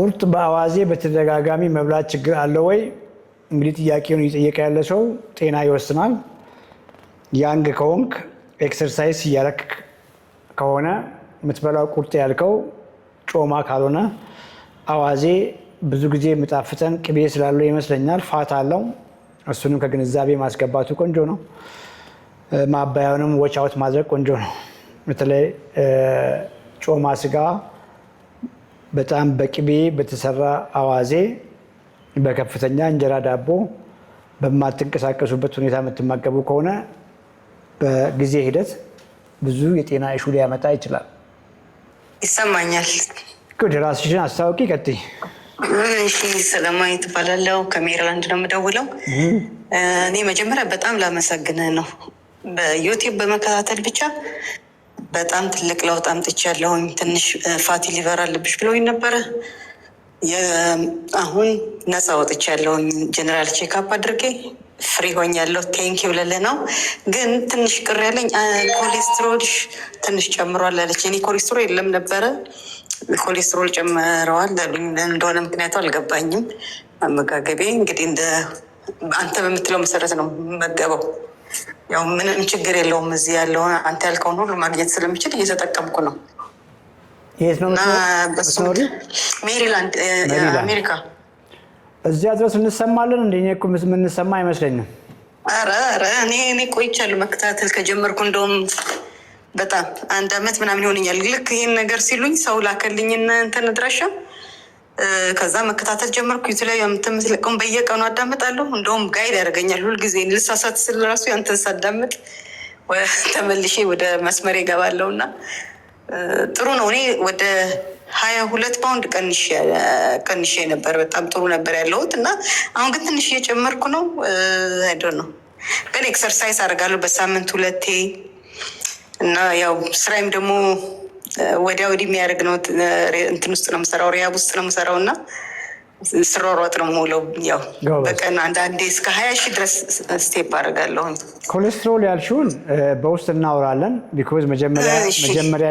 ቁርጥ በአዋዜ በተደጋጋሚ መብላት ችግር አለው ወይ? እንግዲህ ጥያቄውን እየጠየቀ ያለ ሰው ጤና ይወስናል። ያንግ ከሆንክ ኤክሰርሳይዝ እያደረክ ከሆነ የምትበላው ቁርጥ ያልከው ጮማ ካልሆነ አዋዜ ብዙ ጊዜ የምጣፍጠን ቅቤ ስላለው ይመስለኛል። ፋት አለው። እሱንም ከግንዛቤ ማስገባቱ ቆንጆ ነው። ማባያውንም ዎች አውት ማድረግ ቆንጆ ነው። በተለይ ጮማ ስጋ በጣም በቅቤ በተሰራ አዋዜ በከፍተኛ እንጀራ ዳቦ በማትንቀሳቀሱበት ሁኔታ የምትመገቡ ከሆነ በጊዜ ሂደት ብዙ የጤና ኢሹ ሊያመጣ ይችላል። ይሰማኛል። ጉድ ራስሽን አስታውቂ፣ ቀጥይ። እሺ፣ ሰላማዊት እባላለሁ ከሜሪላንድ ነው የምደውለው። እኔ መጀመሪያ በጣም ላመሰግንህ ነው። በዩቲዩብ በመከታተል ብቻ በጣም ትልቅ ለውጥ አምጥቻለሁኝ። ትንሽ ፋቲ ሊቨር አለብሽ ብለውኝ ነበረ። አሁን ነፃ ወጥቻለሁኝ። ጀነራል ቼክአፕ አድርጌ ፍሪ ሆኛለሁ። ቴንኪው ልልህ ነው። ግን ትንሽ ቅር ያለኝ ኮሌስትሮልሽ ትንሽ ጨምሯል አለች። እኔ ኮሌስትሮል የለም ነበረ፣ ኮሌስትሮል ጨምረዋል እንደሆነ ምክንያቱ አልገባኝም። አመጋገቤ እንግዲህ እንደ አንተ በምትለው መሰረት ነው የምመገበው። ያው ምንም ችግር የለውም። እዚህ ያለውን አንተ ያልከውን ሁሉ ማግኘት ስለምችል እየተጠቀምኩ ነው። የት ነው የምትኖሪው? ሜሪላንድ አሜሪካ። እዚያ ድረስ እንሰማለን እንደ እኔ እኮ የምንሰማ አይመስለኝም። ኧረ እኔ ቆይቻለሁ መከታተል ከጀመርኩ እንደውም በጣም 1 ዓመት ምናምን ይሆነኛል። ልክ ይሄን ነገር ሲሉኝ ሰው ላከልኝና እንትን ድረሻ ከዛ መከታተል ጀመርኩ። የተለያዩ የምትለቀውን በየቀኑ አዳምጣለሁ። እንደውም ጋይድ ያደርገኛል ሁልጊዜ። ልሳሳት ስል ራሱ ያንተን ሳዳምጥ ተመልሼ ወደ መስመር ይገባለሁ እና ጥሩ ነው። እኔ ወደ 22 ፓውንድ ቀንሼ ነበር። በጣም ጥሩ ነበር ያለሁት እና አሁን ግን ትንሽ እየጨመርኩ ነው። አይዶን ነው ግን ኤክሰርሳይዝ አደርጋለሁ በሳምንት 2 እና ያው ስራዬም ደግሞ ወዲያ ወዲህ የሚያደርግ ነው። እንትን ውስጥ ነው የምሰራው፣ ሪያብ ውስጥ ነው የምሰራው እና ስሯሯጥ ነው የምውለው። ያው በቀን አንዳንዴ እስከ 20 ሺህ ድረስ ስቴፕ አደርጋለሁ። ኮሌስትሮል ያልሽውን በውስጥ እናወራለን። ቢኮዝ መጀመሪያ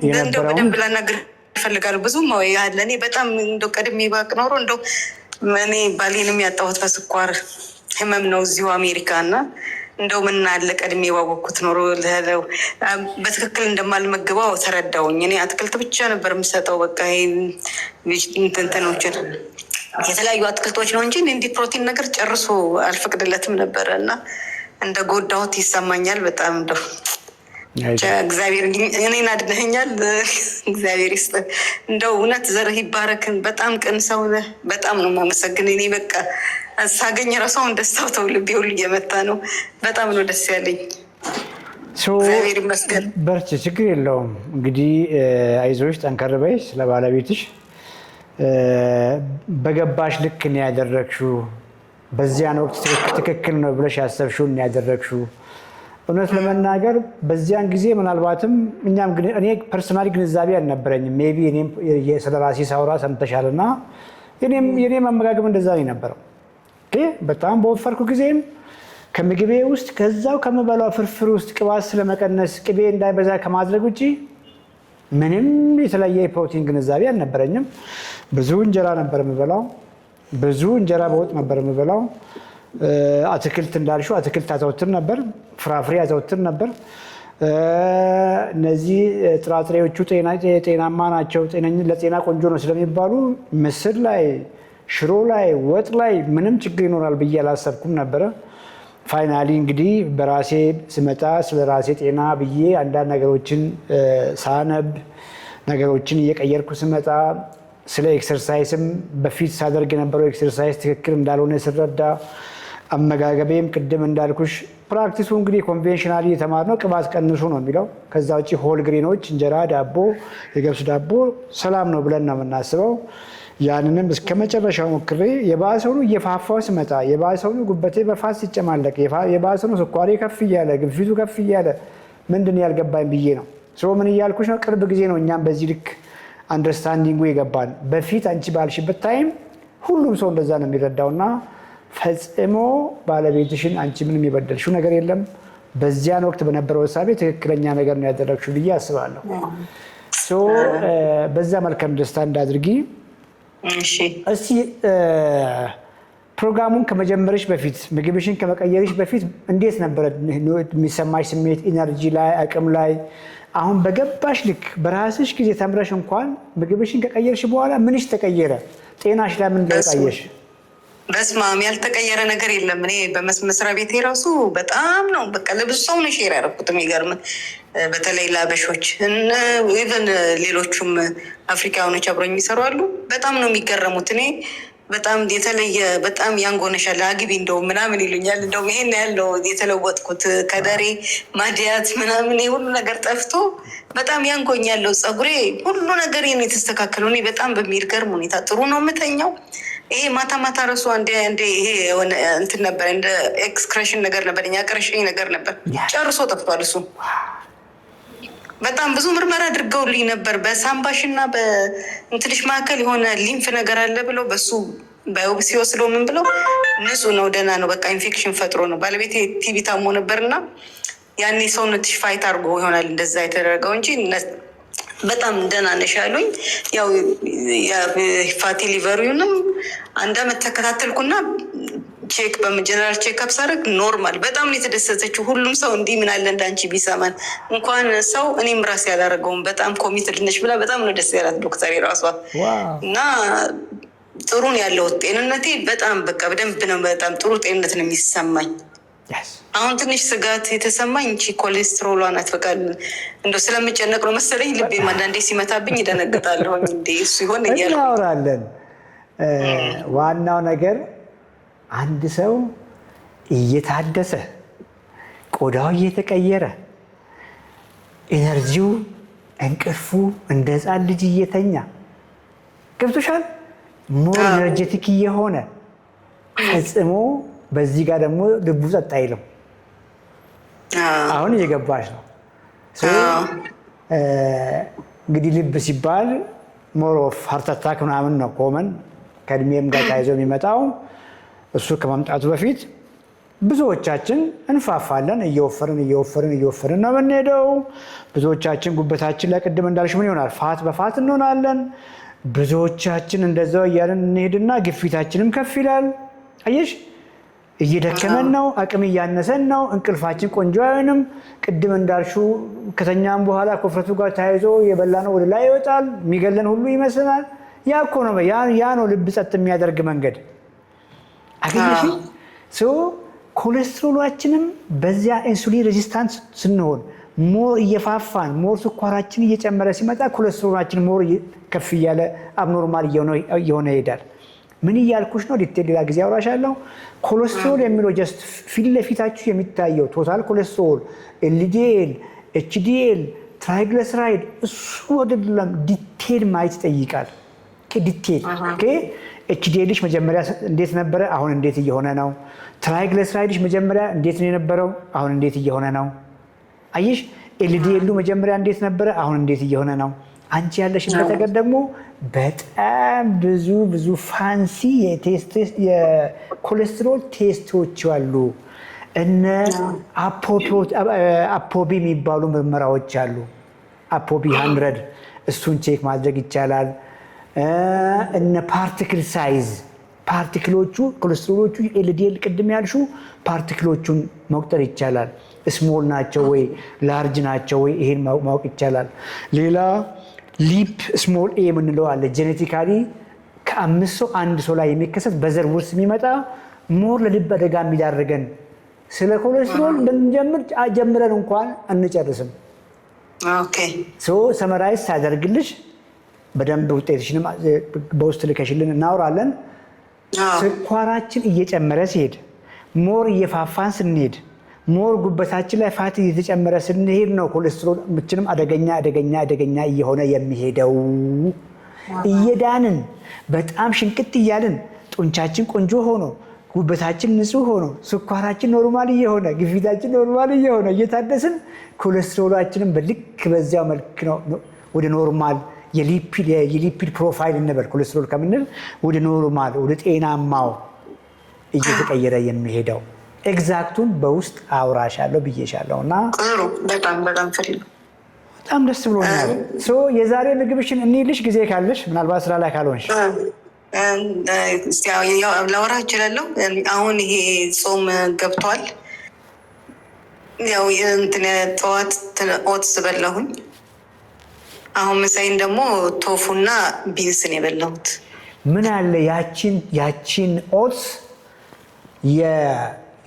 የነበረውን በደንብ ላናግር እፈልጋለሁ። ብዙም ያለ እኔ በጣም እንደው ቀድሜ ባቅ ኖሮ እንደው እኔ ባሌንም ያጣሁት በስኳር ህመም ነው እዚሁ አሜሪካ እና እንደው ምን አለ ቀድሜ ባወቅኩት ኖሮ በትክክል እንደማልመግበው ተረዳውኝ። እኔ አትክልት ብቻ ነበር የምሰጠው። በቃ እንትኖችን የተለያዩ አትክልቶች ነው እንጂ እንዲህ ፕሮቲን ነገር ጨርሶ አልፈቅድለትም ነበረ እና እንደ ጎዳሁት ይሰማኛል በጣም። እንደው እግዚአብሔር እኔን አድነኸኛል። እግዚአብሔር ይስጥ። እንደው እውነት ዘርህ ይባረክን። በጣም ቅን ሰው ነህ። በጣም ነው የማመሰግን። እኔ በቃ ሳገኝ ራሷን ደስታው ተው ልቤ ሁሉ እየመታ ነው። በጣም ነው ደስ ያለኝ። እግዚአብሔር ይመስገን። በርቺ፣ ችግር የለውም። እንግዲህ አይዞሽ፣ ጠንከር በይ። ስለ ባለቤትሽ በገባሽ ልክ ነው ያደረግሽው። በዚያን ወቅት ትክክል ነው ብለሽ ያሰብሽውን ነው ያደረግሽው። እውነት ለመናገር በዚያን ጊዜ ምናልባትም እኔ ፐርሰናሊ ግንዛቤ አልነበረኝም። ሜይ ቢ እኔም ስለ ራሴ ሳውራ ሰምተሻል እና የኔም አመጋገብ እንደዛ ነው የነበረው። በጣም በወፈርኩ ጊዜም ከምግቤ ውስጥ ከዛው ከምበላው ፍርፍር ውስጥ ቅባት ስለመቀነስ ቅቤ እንዳይበዛ ከማድረግ ውጭ ምንም የተለየ የፕሮቲን ግንዛቤ አልነበረኝም። ብዙ እንጀራ ነበር የምበላው። ብዙ እንጀራ በወጥ ነበር የምበላው። አትክልት እንዳልሽው አትክልት አዘውትር ነበር። ፍራፍሬ አዘውትር ነበር። እነዚህ ጥራጥሬዎቹ ጤናማ ናቸው፣ ለጤና ቆንጆ ነው ስለሚባሉ ምስር ላይ፣ ሽሮ ላይ፣ ወጥ ላይ ምንም ችግር ይኖራል ብዬ አላሰብኩም ነበረ። ፋይናሊ እንግዲህ በራሴ ስመጣ ስለ ራሴ ጤና ብዬ አንዳንድ ነገሮችን ሳነብ ነገሮችን እየቀየርኩ ስመጣ ስለ ኤክሰርሳይስም በፊት ሳደርግ የነበረው ኤክሰርሳይዝ ትክክል እንዳልሆነ ስረዳ አመጋገቤም ቅድም እንዳልኩሽ ፕራክቲሱ እንግዲህ ኮንቬንሽናሊ የተማርነው ቅባት ቀንሱ ነው የሚለው። ከዛ ውጭ ሆል ግሬኖች እንጀራ፣ ዳቦ፣ የገብስ ዳቦ ሰላም ነው ብለን ነው የምናስበው። ያንንም እስከ መጨረሻው ሞክሬ የባሰኑ እየፋፋው ስመጣ የባሰኑ ጉበቴ በፋት ሲጨማለቅ የባሰኑ ስኳሬ ከፍ እያለ ግፊቱ ከፍ እያለ ምንድን ያልገባኝ ብዬ ነው። ምን እያልኩሽ ነው? ቅርብ ጊዜ ነው እኛም በዚህ ልክ አንደርስታንዲንጉ የገባን። በፊት አንቺ ባልሽበት ታይም ሁሉም ሰው እንደዛ ነው የሚረዳውና ፈጽሞ ባለቤትሽን አንቺ ምንም የበደልሽው ነገር የለም። በዚያን ወቅት በነበረው ሀሳቤ ትክክለኛ ነገር ነው ያደረግሽው ብዬ አስባለሁ። በዛ መልካም ደስታ እንዳድርጊ እሺ እስቲ ፕሮግራሙን ከመጀመርሽ በፊት ምግብሽን ከመቀየርሽ በፊት እንዴት ነበር የሚሰማሽ ስሜት? ኢነርጂ ላይ አቅም ላይ አሁን በገባሽ ልክ በራስሽ ጊዜ ተምረሽ እንኳን ምግብሽን ከቀየርሽ በኋላ ምንሽ ተቀየረ? ጤናሽ ላይ ምን ለውጣየሽ? በስማም ያልተቀየረ ነገር የለም። እኔ በመስሪያ ቤቴ ራሱ በጣም ነው በቃ ለብዙ ሰው ነው ሼር ያደረኩት። የሚገርም በተለይ ላበሾች ኢቨን ሌሎቹም አፍሪካኖች አብረው የሚሰሩ አሉ። በጣም ነው የሚገረሙት። እኔ በጣም የተለየ በጣም ያንጎነሻል አግቢ እንደው ምናምን ይሉኛል። እንደው ይሄን ያለው የተለወጥኩት ከደሬ ማዲያት ምናምን ሁሉ ነገር ጠፍቶ በጣም ያንጎኛለው። ፀጉሬ ሁሉ ነገር የተስተካከለው እኔ በጣም በሚገርም ሁኔታ ጥሩ ነው የምተኛው። ይሄ ማታ ማታ ረሱ አንዴ ይሄ የሆነ እንትን ነበር እንደ ኤክስክሬሽን ነገር ነበር ያቀረሽኝ ነገር ነበር ጨርሶ ጠፍቷል። እሱ በጣም ብዙ ምርመራ አድርገውልኝ ነበር። በሳምባሽ እና በእንትንሽ መካከል የሆነ ሊምፍ ነገር አለ ብለው በሱ ባዮፕሲ ወስደው ምን ብለው ንጹህ ነው ደህና ነው በቃ ኢንፌክሽን ፈጥሮ ነው። ባለቤቴ ቲቪ ታሞ ነበርና ያኔ ሰውነትሽ ፋይት አድርጎ ይሆናል እንደዛ የተደረገው እንጂ በጣም ደህና ነሽ አሉኝ። ያው ፋቲ ሊቨሩንም 1 አመት ተከታተልኩና ቼክ በጀነራል ቼክአፕ ሳደርግ ኖርማል። በጣም ነው የተደሰተችው። ሁሉም ሰው እንዲህ ምን አለ እንዳንቺ ቢሰማን እንኳን ሰው እኔም ራሴ ያላደረገውም በጣም ኮሚትድ ነሽ ብላ በጣም ነው ደስ ያላት ዶክተር ራሷ። እና ጥሩ ነው ያለው ጤንነቴ በጣም በቃ በደንብ ነው በጣም ጥሩ ጤንነት ነው የሚሰማኝ። አሁን ትንሽ ስጋት የተሰማኝ እንቺ ኮሌስትሮሏ ናት። በቃ እንደው ስለምጨነቅ ነው መሰለኝ ልቤም አንዳንዴ ሲመታብኝ ይደነግጣለሁ። እንዴ እሱ ይሆን እያልኩ እናወራለን። ዋናው ነገር አንድ ሰው እየታደሰ ቆዳው እየተቀየረ ኤነርጂው እንቅልፉ እንደ ህፃን ልጅ እየተኛ ገብቶሻል ሞር ኤነርጄቲክ እየሆነ ፈጽሞ በዚህ ጋር ደግሞ ልቡ ጸጥ አይልም። አሁን እየገባሽ ነው። እንግዲህ ልብ ሲባል ሞር ኦፍ ሃርት አታክ ምናምን ነው ኮመን ከእድሜም ጋር ተያይዞ የሚመጣው። እሱ ከመምጣቱ በፊት ብዙዎቻችን እንፋፋለን። እየወፈርን ነው የምንሄደው። ብዙዎቻችን ጉበታችን ላይ ቅድም እንዳልሽ ምን ይሆናል ፋት በፋት እንሆናለን። ብዙዎቻችን እንደዛው እያለን እንሄድና ግፊታችንም ከፍ ይላል። አየሽ እየደከመን ነው፣ አቅም እያነሰን ነው፣ እንቅልፋችን ቆንጆ አይሆንም። ቅድም እንዳልሹ ከተኛም በኋላ ከውፍረቱ ጋር ተያይዞ የበላነው ወደ ላይ ይወጣል፣ የሚገለን ሁሉ ይመስላል። ያ እኮ ነው ያ ነው ልብ ጸጥ የሚያደርግ መንገድ። አገኘሽ ኮሌስትሮላችንም በዚያ ኢንሱሊን ሬዚስታንስ ስንሆን ሞር እየፋፋን ሞር ስኳራችን እየጨመረ ሲመጣ ኮሌስትሮላችን ሞር ከፍ እያለ አብኖርማል እየሆነ ይሄዳል። ምን እያልኩሽ ነው? ዲቴል ሌላ ጊዜ አውራሻለሁ። ኮሌስትሮል የሚለው ጀስት ፊት ለፊታችሁ የሚታየው ቶታል ኮሌስትሮል፣ ኤልዲኤል፣ ኤችዲኤል፣ ትራይግሊሰራይድ እሱ አይደለም። ዲቴል ማየት ይጠይቃል። ዲቴል ኤችዲኤልሽ መጀመሪያ እንዴት ነበረ? አሁን እንዴት እየሆነ ነው? ትራይግሊሰራይድሽ መጀመሪያ እንዴት ነው የነበረው? አሁን እንዴት እየሆነ ነው? አየሽ ኤልዲኤሉ መጀመሪያ እንዴት ነበረ? አሁን እንዴት እየሆነ ነው? አንቺ ያለሽበት ነገር ደግሞ በጣም ብዙ ፋንሲ የኮሌስትሮል ቴስቶች አሉ። እነ አፖቢ የሚባሉ ምርመራዎች አሉ። አፖቢ 100 እሱን ቼክ ማድረግ ይቻላል። እነ ፓርቲክል ሳይዝ ፓርቲክሎቹ ኮሌስትሮሎቹ ኤልዲኤል ቅድም ያልሹ ፓርቲክሎቹን መቁጠር ይቻላል። ስሞል ናቸው ወይ ላርጅ ናቸው ወይ ይሄን ማወቅ ይቻላል። ሌላ ሊፕ ስሞል ኤ የምንለው አለ። ጄኔቲካሊ ከ5 ሰው 1 ሰው ላይ የሚከሰት በዘር ውርስ የሚመጣ ሞር ለልብ አደጋ የሚዳርገን። ስለ ኮሌስትሮል ብንጀምር ጀምረን እንኳን አንጨርስም። ሰመራይዝ ሳደርግልሽ በደንብ ውጤትሽንም በውስጥ ልከሽልን እናወራለን። ስኳራችን እየጨመረ ሲሄድ ሞር እየፋፋን ስንሄድ ሞር ጉበታችን ላይ ፋት እየተጨመረ ስንሄድ ነው ኮሌስትሮል ምችንም አደገኛ እየሆነ የሚሄደው። እየዳንን በጣም ሽንቅጥ እያልን ጡንቻችን ቆንጆ ሆኖ ጉበታችን ንጹህ ሆኖ ስኳራችን ኖርማል እየሆነ ግፊታችን ኖርማል እየሆነ እየታደስን ኮሌስትሮላችንም በልክ በዚያው መልክ ነው ወደ ኖርማል የሊፒድ ፕሮፋይል እንበል ኮሌስትሮል ከምንል ወደ ኖርማል ወደ ጤናማው እየተቀየረ የሚሄደው። ኤግዛክቱን በውስጥ አውራሻለሁ ብዬሻለሁ እና በጣም ደስ ብሎኛል። የዛሬ ምግብሽን እንይልሽ ጊዜ ካለሽ ምናልባት ስራ ላይ ካልሆንሽ ላወራ እችላለሁ። አሁን ይሄ ጾም ገብቷል። ያው እንትን ጠዋት ኦትስ በላሁኝ። አሁን ምሳይን ደግሞ ቶፉና ቢንስን የበላሁት። ምን አለ ያቺን ኦትስ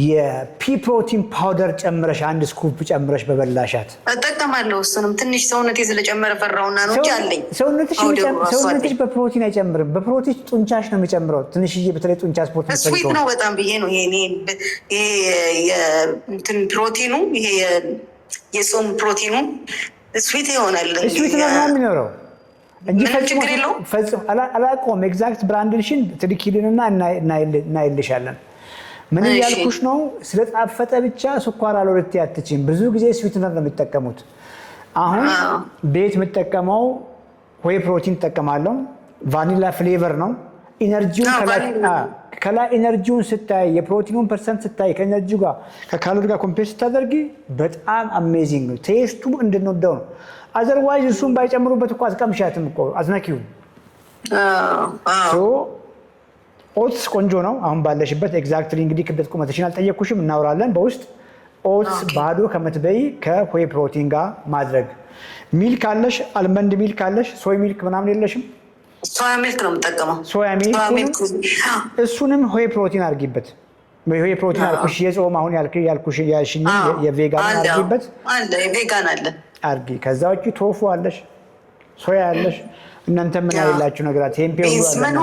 የፒ ፕሮቲን ፓውደር ጨምረሽ አንድ ስኩፕ ጨምረሽ በበላሻት። እጠቀማለሁ። እሱንም ትንሽ ሰውነቴ ስለጨመረ ፈራውና ነው እንጂ አለኝ። ሰውነትሽ በፕሮቲን አይጨምርም። በፕሮቲን ጡንቻሽ ነው የሚጨምረው። ትንሽዬ በተለይ ጡንቻ ስፖርት ስዊት ነው በጣም ብዬ ነው እንትን ፕሮቲኑ ይሄ የጾም ፕሮቲኑ ስዊት ይሆናል። ስዊት ነው የሚኖረው እንጂ ችግር የለውም። አላውቀውም። ኤግዛክት ብራንድሽን ትልኪልንና እናይልሻለን። ምን ያልኩሽ ነው? ስለጣፈጠ ብቻ ስኳር አልወርት ያትችም። ብዙ ጊዜ ስዊትነር ነው የሚጠቀሙት። አሁን ቤት የምጠቀመው ሆይ ፕሮቲን እጠቀማለሁ። ቫኒላ ፍሌቨር ነው። ኢነርጂውን ከላይ ኢነርጂውን ስታይ የፕሮቲኑን ፐርሰንት ስታይ ከኢነርጂው ጋር ከካሎሪ ጋር ኮምፔር ስታደርጊ በጣም አሜዚንግ ነው። ቴስቱ እንድንወደው ነው። አዘርዋይዝ እሱን ባይጨምሩበት እኮ አትቀምሻትም እኮ አዝናኪውን። ኦትስ ቆንጆ ነው። አሁን ባለሽበት ኤግዛክትሊ እንግዲህ ክብደት ቁመትሽን አልጠየቅኩሽም፣ እናወራለን በውስጥ። ኦትስ ባዶ ከምትበይ ከሆይ ፕሮቲን ጋር ማድረግ። ሚልክ አለሽ? አልመንድ ሚልክ አለሽ? ሶይ ሚልክ ምናምን የለሽም? ሶያ ሚልክ ነው የምጠቀመው። ሶያ ሚልክ እሱንም ሆይ ፕሮቲን አድርጊበት። ሆይ ፕሮቲን አልኩሽ፣ የጾም አሁን ያልኩሽ ያልሽኝ የቬጋን አድርጊበት። ቬጋን አለ አድርጊ። ከዛ ውጭ ቶፉ አለሽ፣ ሶያ አለሽ። እናንተ ምን አይላችሁ ነገር ቴምፔ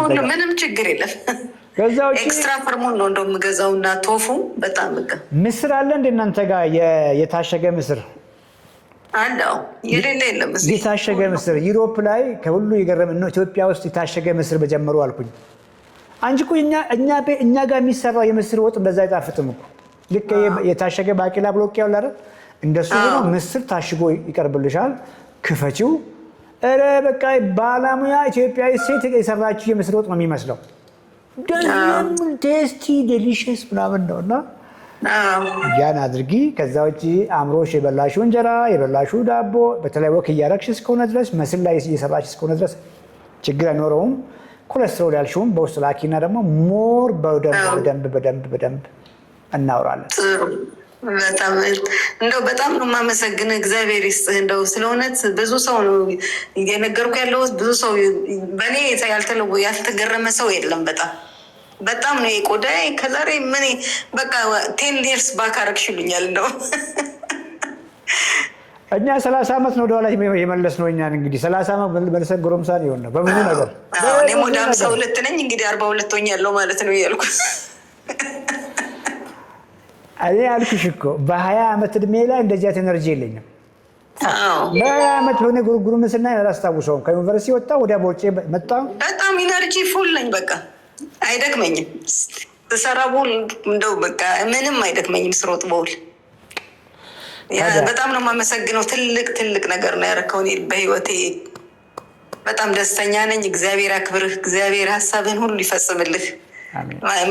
ሁሉ ምንም ችግር የለም። ከዛ ውጭ ኤክስትራ ፈርሞን ነው እንደው የምገዛው እና ቶፉ በጣም በቃ። ምስር አለ እንደ እናንተ ጋር የታሸገ ምስር አለው? የሌለ የለም። የታሸገ ምስር ዩሮፕ ላይ ከሁሉ የገረመኝ ነው ኢትዮጵያ ውስጥ የታሸገ ምስር በጀመሩ አልኩኝ። አንቺ እኮ እኛ ጋር የሚሰራው የምስር ወጥ እንደዛ አይጣፍጥም እኮ። ልክ የታሸገ ባቄላ ብሎቅ ያው አይደል? እንደሱ ነው። ምስር ታሽጎ ይቀርብልሻል። ክፈቺው። ኧረ በቃ ባለሙያ ኢትዮጵያዊ ሴት የሰራችው የምስር ወጥ ነው የሚመስለው። ቴስቲ ዴሊሽስ ምናምን ነው እና ያን አድርጊ። ከዛ ውጭ አምሮሽ የበላሽው እንጀራ የበላሽው ዳቦ በተለይ ወክ እያረግሽ እስከሆነ ድረስ መስል ላይ እየሰራሽ እስከሆነ ድረስ ችግር አይኖረውም። ኮሌስትሮል ያልሽውም በውስጥ ላኪና ደግሞ ሞር በደንብ እናወራለን። በጣም እንደው በጣም ነው የማመሰግንህ። እግዚአብሔር ይስጥህ። እንደው ስለ እውነት ብዙ ሰው ነው እየነገርኩ ያለሁት። ብዙ ሰው በእኔ ያልተገረመ ሰው የለም። በጣም ነው የቆዳዬ ከዛሬ ምን በቃ 10 years ባክ አረግሽልኛል። እንደው እኛ 30 ዓመት ነው ወደኋላ የመለስ ነው። እኛን እንግዲህ 30 ዓመት መልሰን ጎረምሳን ይሆን ነው በብዙ ነገር። እኔም ወደ 52 ነኝ እንግዲህ 42 ሆኛለሁ ማለት ነው እያልኩ እኔ አልኩሽ እኮ በ20 ዓመት እድሜ ላይ እንደዚህ አይነት ኤነርጂ የለኝም። በ20 ዓመት ሆነ ጉርምስና አላስታውሰውም። ከዩኒቨርሲቲ ወጣ ወዲያ በውጭ መጣ። በጣም ኤነርጂ ፉል ነኝ። በቃ አይደክመኝም። ስሰራ በውል እንደው በቃ ምንም አይደክመኝም። ስሮጥ በውል በጣም ነው የማመሰግነው። ትልቅ ነገር ነው ያደረከው በህይወቴ። በጣም ደስተኛ ነኝ። እግዚአብሔር አክብርህ። እግዚአብሔር ሀሳብህን ሁሉ ይፈጽምልህ።